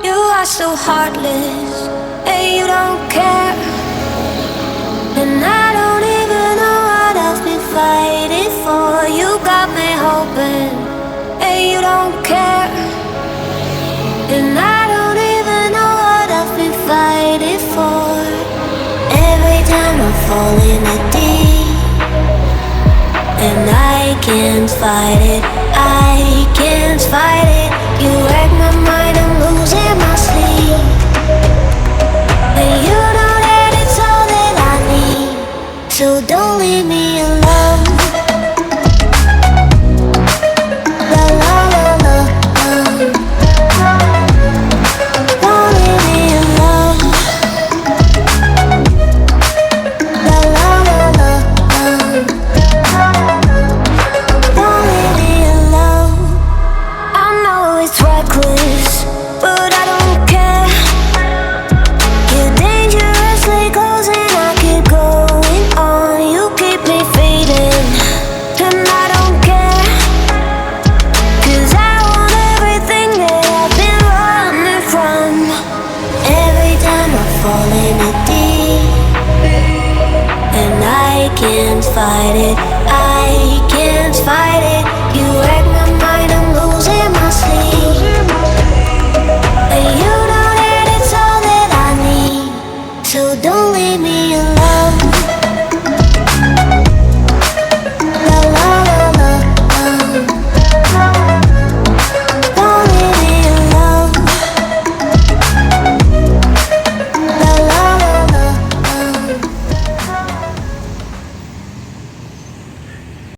You are so heartless, and you don't care. And I don't even know what I've been fighting for. You got me hoping, and you don't care. And I don't even know what I've been fighting for. Every time I fall in a deep, and I can't fight it, I can't fight it. You wreck my mind, I'm losing my sleep. And you know that it's all that I need, so don't leave me alone. La la la la, don't leave me alone. La la la la, don't leave me alone. I know it's reckless, but I don't care. You're dangerously close and I keep going on. You keep me fading, and I don't care. 'Cause I want everything that I've been running from. Every time I fall in it deep, and I can't fight it, I can't fight it.